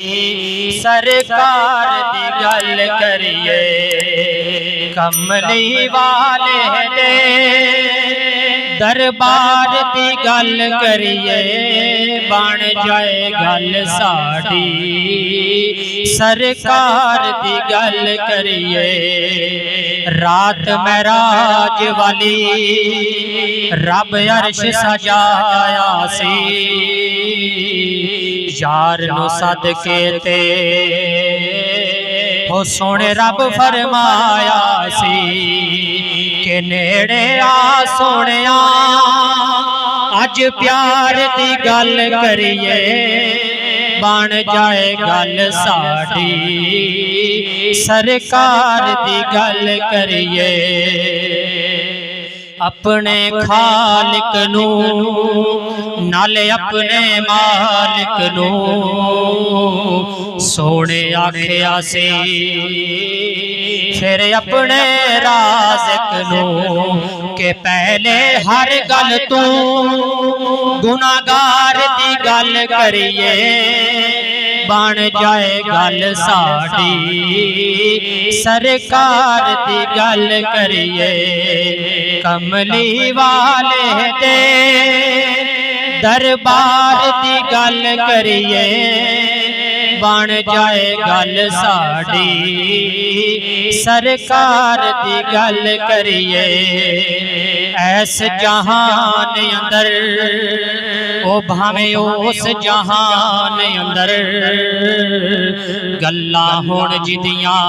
सरकार दी गल करिए कमली वाले दे दरबार दी गल करिए बन जाए गल साडी सरकार दी गल करिए रात महराज वाली रब अर्श सजाया सी यार नु सदके ते हो सोने रब फरमाया सी के नेड़े आ सोनिया अज प्यार दी गल करिए बन जाए गल साडी सरकार दी गल करिए अपने खालिक नू नाले अपने मालिक नू सोने आखिया सी फिर अपने राज़िक नू के पहले हर गल तू गुनाहगार दी गल करिए बन जाए गल साडी सरकार दी गल करिए कमली वाले दे दरबार दी गल करिए बन जाए गल साडी सरकार दी गल करिए ऐस जहान अंदर ओ भावे उस जहान अंदर गल्ला हुण जिदियां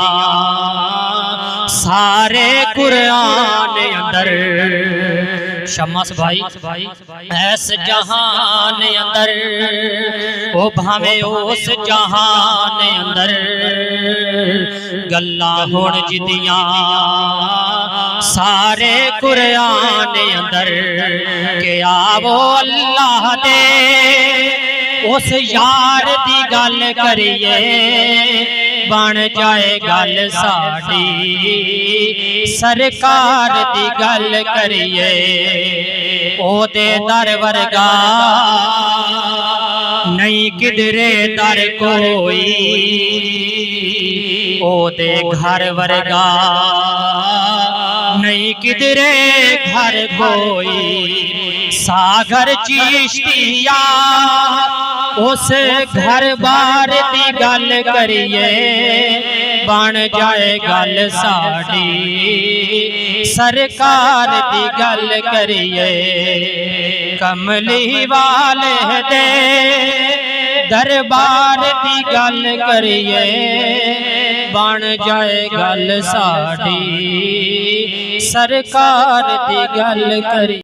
सारे कुरान अंदर शमस भाई ऐस जहान अंदर ओ भावे उस जहान अंदर गल्ला हुण जिदियां सारे कुरान अंदर के आवो अल्लाह दे उस यार दी गल करिए बन जाए गल साडी सरकार दी गल करिए ओदे दर वर्गा नहीं किधरे दर कोई ओदे घर वर्गा नहीं किधरे घर कोई सागर चिश्तिया उस घर बार दी गल करिए बन जाए गल साडी सरकार दी गल करिए कमली वाले दे दरबार दी गल करिए बन जाए गल साडी सरकार दी गल करिए।